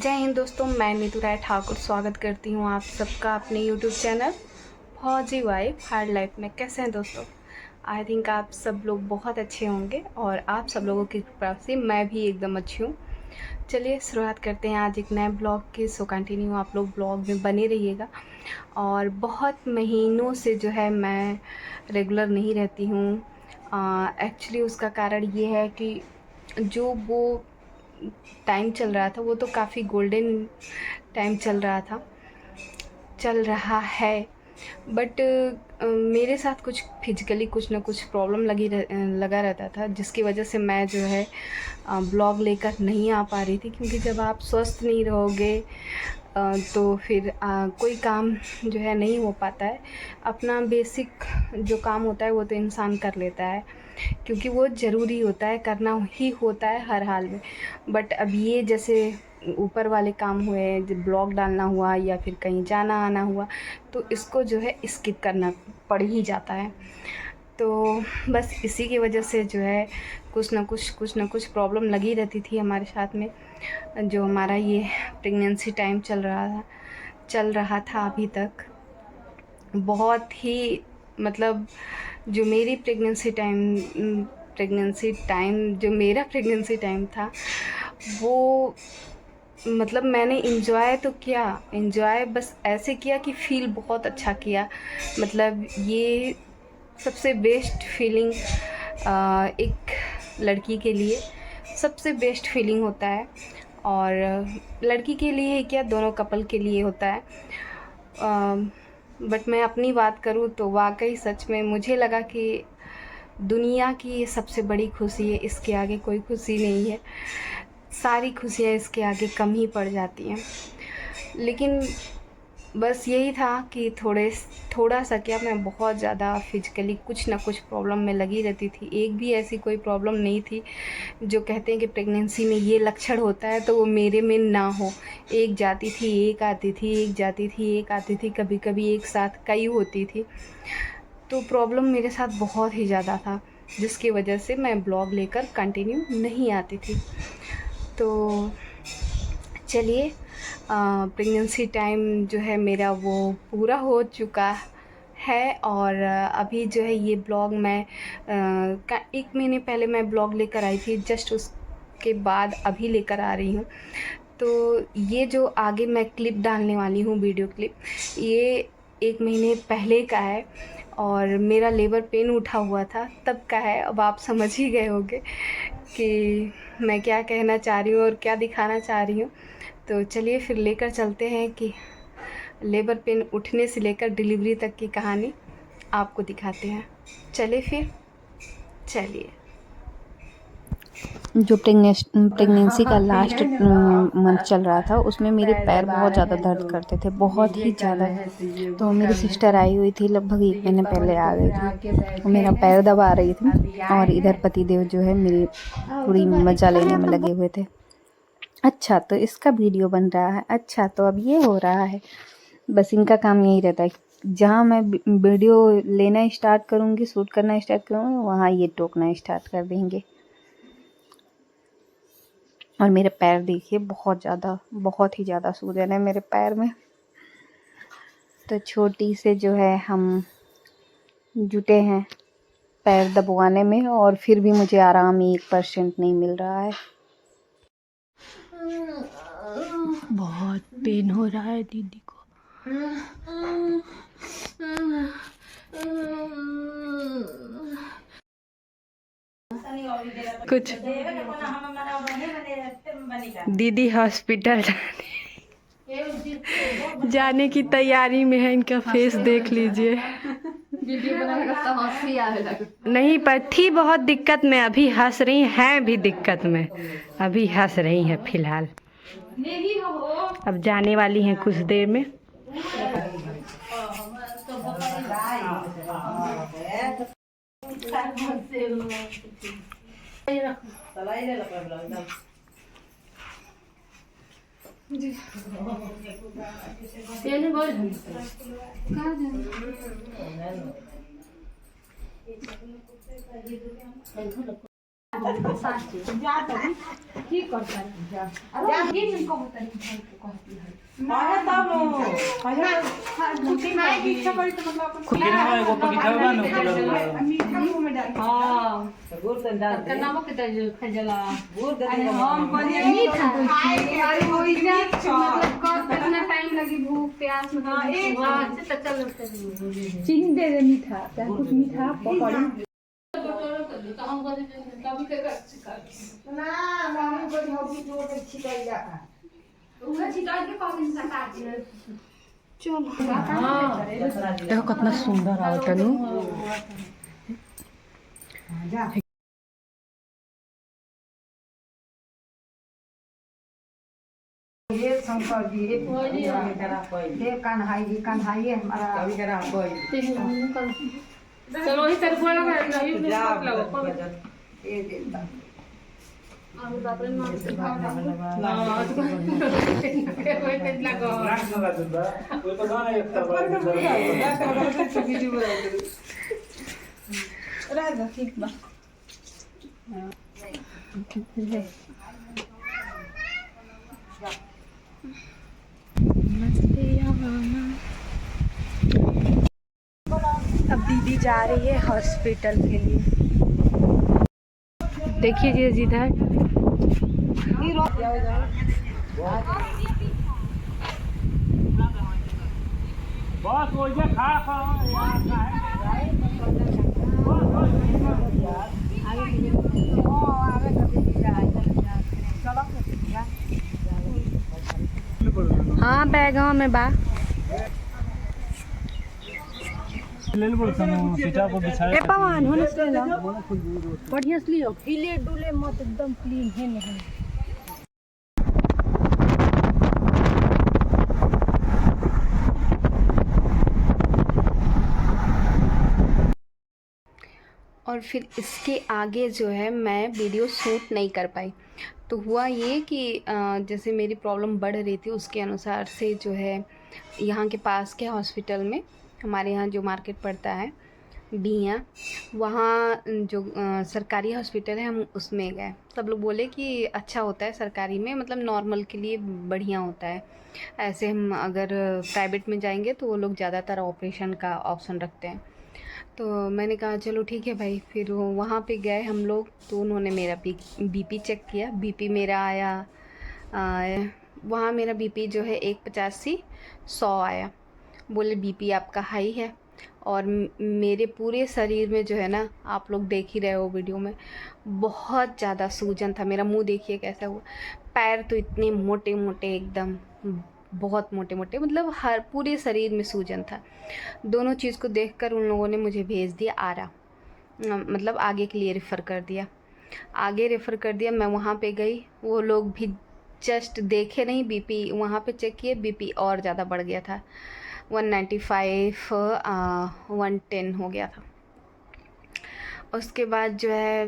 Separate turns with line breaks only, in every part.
जय हिंद दोस्तों, मैं नीतू राय ठाकुर स्वागत करती हूँ आप सबका अपने यूट्यूब चैनल फौजी वाइफ हार्ड लाइफ में। कैसे हैं दोस्तों? आई थिंक आप सब लोग बहुत अच्छे होंगे और आप सब लोगों की कृपा से मैं भी एकदम अच्छी हूँ। चलिए शुरुआत करते हैं आज एक नए ब्लॉग की। सो कंटिन्यू आप लोग ब्लॉग में बने रहिएगा। और बहुत महीनों से जो है मैं रेगुलर नहीं रहती हूँ। एक्चुअली उसका कारण ये है कि जो वो टाइम चल रहा था वो तो काफ़ी गोल्डन टाइम चल रहा है, बट मेरे साथ कुछ फिजिकली कुछ ना कुछ प्रॉब्लम लगा रहता था, जिसकी वजह से मैं जो है ब्लॉग लेकर नहीं आ पा रही थी। क्योंकि जब आप स्वस्थ नहीं रहोगे तो फिर कोई काम जो है नहीं हो पाता है। अपना बेसिक जो काम होता है वो तो इंसान कर लेता है, क्योंकि वो ज़रूरी होता है, करना ही होता है हर हाल में। बट अब ये जैसे ऊपर वाले काम हुए, जब ब्लॉग डालना हुआ या फिर कहीं जाना आना हुआ, तो इसको जो है स्किप करना पड़ ही जाता है। तो बस इसी की वजह से जो है कुछ ना कुछ प्रॉब्लम लगी रहती थी हमारे साथ में। जो हमारा ये प्रेगनेंसी टाइम चल रहा था अभी तक, बहुत ही मतलब जो मेरी प्रेगनेंसी टाइम था वो मतलब मैंने एंजॉय तो किया, एंजॉय बस ऐसे किया कि फ़ील बहुत अच्छा किया। मतलब ये सबसे बेस्ट फीलिंग एक लड़की के लिए सबसे बेस्ट फीलिंग होता है। और लड़की के लिए ही क्या, दोनों कपल के लिए होता है। बट मैं अपनी बात करूँ तो वाकई सच में मुझे लगा कि दुनिया की ये सबसे बड़ी खुशी है, इसके आगे कोई खुशी नहीं है। सारी खुशियाँ इसके आगे कम ही पड़ जाती हैं। लेकिन बस यही था कि थोड़ा सा क्या, मैं बहुत ज़्यादा फिजिकली कुछ ना कुछ प्रॉब्लम में लगी रहती थी। एक भी ऐसी कोई प्रॉब्लम नहीं थी जो कहते हैं कि प्रेगनेंसी में ये लक्षण होता है तो वो मेरे में ना हो। एक जाती थी एक आती थी, एक जाती थी एक आती थी, कभी कभी एक साथ कई होती थी। तो प्रॉब्लम मेरे साथ बहुत ही ज़्यादा था, जिसकी वजह से मैं ब्लॉग लेकर कंटिन्यू नहीं आती थी। तो चलिए, प्रेगनेंसी टाइम जो है मेरा वो पूरा हो चुका है। और अभी जो है ये ब्लॉग मैं 1 महीने पहले मैं ब्लॉग लेकर आई थी, जस्ट उसके बाद अभी लेकर आ रही हूँ। तो ये जो आगे मैं क्लिप डालने वाली हूँ, वीडियो क्लिप, ये 1 महीने पहले का है और मेरा लेबर पेन उठा हुआ था तब का है। अब आप समझ ही गए होंगे कि मैं क्या कहना चाह रही हूँ और क्या दिखाना चाह रही हूँ। तो चलिए फिर लेकर चलते हैं कि लेबर पेन उठने से लेकर डिलीवरी तक की कहानी आपको दिखाते हैं। चलिए।
जो प्रेगनेंसी का लास्ट मंथ चल रहा था उसमें मेरे पैर बहुत ज़्यादा दर्द करते थे, बहुत ही ज़्यादा। तो मेरी सिस्टर आई हुई थी, लगभग 1 महीने पहले आ गई थी। वो मेरा पैर दबा रही थी और इधर पतिदेव जो है मेरी पूरी मज़ा लेने में लगे हुए थे। अच्छा, तो इसका वीडियो बन रहा है, अच्छा तो अब ये हो रहा है। बस इनका काम यही रहता है, जहाँ मैं वीडियो लेना स्टार्ट करूँगी, शूट करना स्टार्ट करूँगी, वहाँ ये टोकना स्टार्ट कर देंगे। और मेरे पैर देखिए, बहुत ही ज़्यादा सूजन है मेरे पैर में। तो छोटी से जो है हम जुटे हैं पैर दबवाने में, और फिर भी मुझे आराम 1% नहीं मिल रहा है। बहुत पेन हो रहा है दीदी को। कुछ दीदी हॉस्पिटल जाने की तैयारी में है, इनका फेस देख लीजिए। नहीं, पर थी बहुत दिक्कत में, अभी हंस रही हैं, भी दिक्कत में अभी हंस रही हैं फिलहाल। अब जाने वाली हैं कुछ देर में।
ठीक करता है अरे ये इनको होता है कहती है
आया तब
खाए की इच्छा करी तो मतलब अपन
खुद में एगो बगीचा बा न
मीठा मुंह में डाल
हां गुड़ तन डाल दे
करना के त खजला
गुड़ दे
हम बने मीठा खाए के अरे वो मतलब कब कितना टाइम लगी भूख प्यास में हां एक से तो चलो चीनी दे दे मीठा क्या कुछ मीठा पकड़ी तो हम बोले कभी के ना मम्मी को होगी जो छिटाई जाता उहे छिटाई के पानी सका दे चलो हां
देखो कितना सुंदर आवत है
जा ये शंकर जी ये कन्हाई जी कन्हाई हमारा कभी करा कोई
चलो ही तेरे बोला कर नहीं लगो
ये देता
और बाप रे मां से खाओ ना कोई तेज लगो
लाख लगा दूंगा कोई तो गाना एक तब
राजा ठीक बा
अब दीदी जा रही है हॉस्पिटल के लिए। देखिए जी जिधर
बस वो जे खा यार का है
हाँ बैगवा में बा
ले ले बोल सनो सीटा को बिछाए
ए पवन होने से लो बढ़िया से लियो हिले डुले मत एकदम क्लीन है नहीं। और फिर इसके आगे जो है मैं वीडियो शूट नहीं कर पाई। तो हुआ ये कि जैसे मेरी प्रॉब्लम बढ़ रही थी उसके अनुसार से जो है यहाँ के पास के हॉस्पिटल में हमारे यहाँ जो मार्केट पड़ता है बिया वहाँ जो सरकारी हॉस्पिटल है हम उसमें गए। सब लोग बोले कि अच्छा होता है सरकारी में, मतलब नॉर्मल के लिए बढ़िया होता है। ऐसे हम अगर प्राइवेट में जाएंगे तो वो लोग ज़्यादातर ऑपरेशन का ऑप्शन रखते हैं। तो मैंने कहा चलो ठीक है भाई। फिर वहाँ पे गए हम लोग तो उन्होंने मेरा बीपी चेक किया। बीपी मेरा आया वहाँ मेरा बीपी जो है 185/100 आया। बोले बीपी आपका हाई है। और मेरे पूरे शरीर में जो है ना, आप लोग देख ही रहे हो वीडियो में, बहुत ज़्यादा सूजन था। मेरा मुंह देखिए कैसा हुआ। पैर तो इतने मोटे मोटे एकदम, बहुत मोटे मोटे, मतलब हर पूरे शरीर में सूजन था। दोनों चीज़ को देखकर उन लोगों ने मुझे भेज दिया आरा, मतलब आगे के लिए रेफ़र कर दिया। आगे रेफ़र कर दिया। मैं वहाँ पे गई, वो लोग भी जस्ट देखे नहीं, बीपी वहाँ पे चेक किए, बीपी और ज़्यादा बढ़ गया था। 195 110 हो गया था। उसके बाद जो है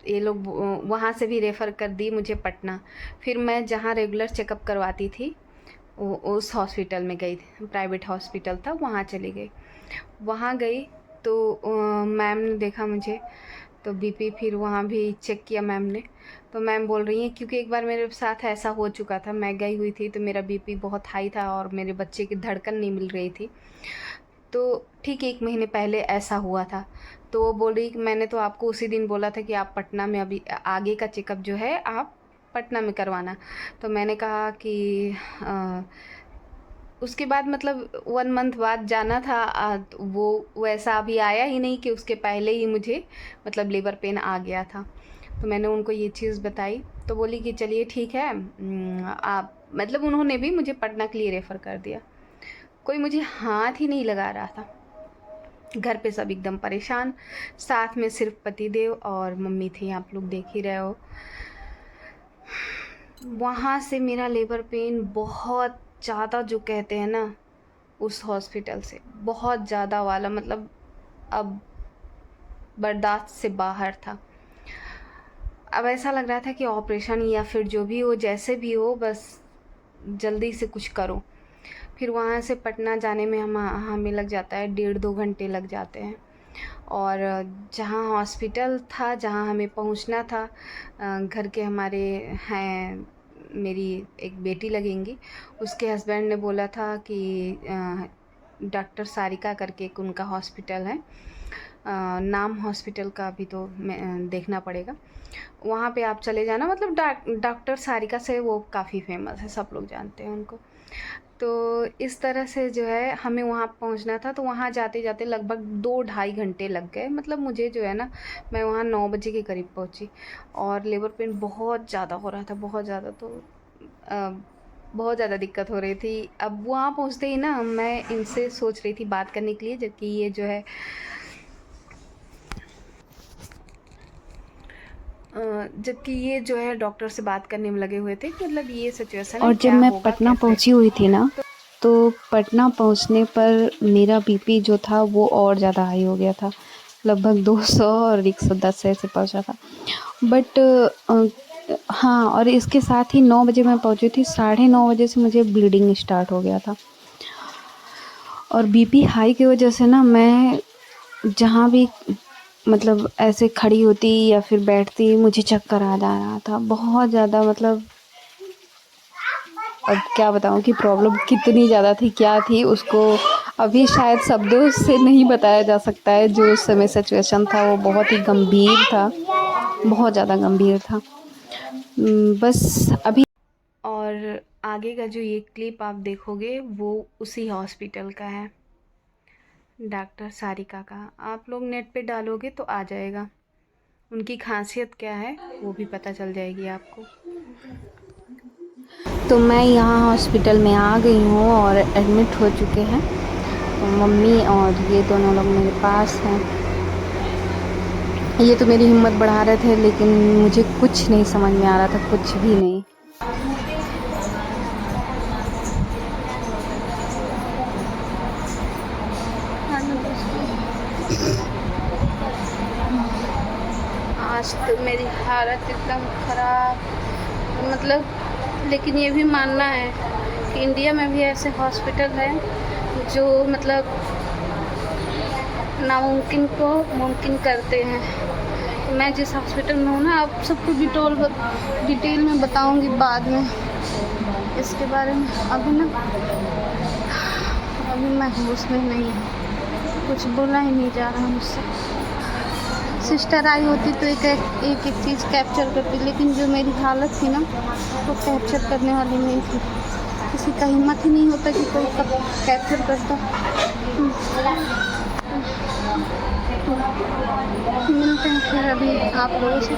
ये लोग वहाँ से भी रेफ़र कर दी मुझे पटना। फिर मैं जहाँ रेगुलर चेकअप करवाती थी उस हॉस्पिटल में गई, प्राइवेट हॉस्पिटल था, वहाँ चली गई। वहाँ गई तो मैम ने देखा मुझे, तो बीपी फिर वहाँ भी चेक किया मैम ने। तो मैम बोल रही हैं, क्योंकि एक बार मेरे साथ ऐसा हो चुका था, मैं गई हुई थी तो मेरा बीपी बहुत हाई था और मेरे बच्चे की धड़कन नहीं मिल रही थी। तो ठीक 1 महीने पहले ऐसा हुआ था। तो वो बोल रही कि मैंने तो आपको उसी दिन बोला था कि आप पटना में अभी आगे का चेकअप जो है आप पटना में करवाना। तो मैंने कहा कि उसके बाद मतलब 1 मंथ बाद जाना था। वो वैसा अभी आया ही नहीं कि उसके पहले ही मुझे मतलब लेबर पेन आ गया था। तो मैंने उनको ये चीज़ बताई तो बोली कि चलिए ठीक है, आप मतलब उन्होंने भी मुझे पटना के लिए रेफ़र कर दिया। कोई मुझे हाथ ही नहीं लगा रहा था। घर पे सब एकदम परेशान, साथ में सिर्फ पतिदेव और मम्मी थी, आप लोग देख ही रहे हो। वहाँ से मेरा लेबर पेन बहुत ज़्यादा, जो कहते हैं ना, उस हॉस्पिटल से बहुत ज़्यादा वाला, मतलब अब बर्दाश्त से बाहर था। अब ऐसा लग रहा था कि ऑपरेशन या फिर जो भी हो, जैसे भी हो, बस जल्दी से कुछ करो। फिर वहाँ से पटना जाने में हमें लग जाता है 1.5-2 घंटे लग जाते हैं।
और जहाँ हॉस्पिटल था, जहाँ हमें पहुँचना था, घर के हमारे हैं, मेरी एक बेटी लगेंगी, उसके हस्बैंड ने बोला था कि डॉक्टर सारिका करके एक उनका हॉस्पिटल है, नाम हॉस्पिटल का अभी तो देखना पड़ेगा, वहाँ पे आप चले जाना। मतलब डॉक्टर सारिका से वो काफ़ी फेमस है, सब लोग जानते हैं उनको। तो इस तरह से जो है हमें वहाँ पहुँचना था। तो वहाँ जाते जाते लगभग 2-2.5 घंटे लग गए। मतलब मुझे जो है ना, मैं वहाँ 9 बजे के करीब पहुँची और लेबर पेन बहुत ज़्यादा हो रहा था, बहुत ज़्यादा। तो बहुत ज़्यादा दिक्कत हो रही थी। अब वहाँ पहुँचते ही ना मैं इनसे सोच रही थी बात करने के लिए, जबकि ये जो है डॉक्टर से बात करने में लगे हुए थे कि मतलब ये सिचुएशन है,
और जब
क्या
मैं
होगा,
पटना
कैसे।
पहुंची हुई थी ना, तो पटना पहुंचने पर मेरा बीपी जो था वो और ज़्यादा हाई हो गया था, लगभग 200 और 110 ऐसे पहुंचा था। बट हाँ, और इसके साथ ही 9 बजे मैं पहुंची थी, 9:30 बजे से मुझे ब्लीडिंग स्टार्ट हो गया था। और बीपी हाई की वजह से ना मैं जहाँ भी मतलब ऐसे खड़ी होती या फिर बैठती, मुझे चक्कर आ जा रहा था बहुत ज़्यादा। मतलब अब क्या बताऊँ कि प्रॉब्लम कितनी ज़्यादा थी, क्या थी, उसको अभी शायद शब्दों से नहीं बताया जा सकता है। जो उस समय सिचुएशन था वो बहुत ही गंभीर था, बहुत ज़्यादा गंभीर था। बस अभी
और आगे का जो ये क्लिप आप देखोगे वो उसी हॉस्पिटल का है, डॉक्टर सारिका का। आप लोग नेट पे डालोगे तो आ जाएगा। उनकी खासियत क्या है वो भी पता चल जाएगी आपको।
तो मैं यहाँ हॉस्पिटल में आ गई हूँ और एडमिट हो चुके हैं। तो मम्मी और ये दोनों लोग मेरे पास हैं। ये तो मेरी हिम्मत बढ़ा रहे थे, लेकिन मुझे कुछ नहीं समझ में आ रहा था, कुछ भी नहीं।
आज तो मेरी हालत एकदम ख़राब, मतलब। लेकिन ये भी मानना है कि इंडिया में भी ऐसे हॉस्पिटल हैं जो मतलब नामुमकिन को मुमकिन करते हैं। तो मैं जिस हॉस्पिटल में हूँ ना, आप सबको डिटेल में बताऊँगी बाद में इसके बारे में। अभी मैं होश में नहीं हूँ, कुछ बोला ही नहीं जा रहा मुझसे। सिस्टर आई होती तो एक चीज़ कैप्चर करती, लेकिन जो मेरी हालत थी ना वो कैप्चर करने वाली नहीं थी। किसी का हिम्मत ही नहीं होता कि कोई कैप्चर करता। मिलते हैं फिर अभी आप लोगों से।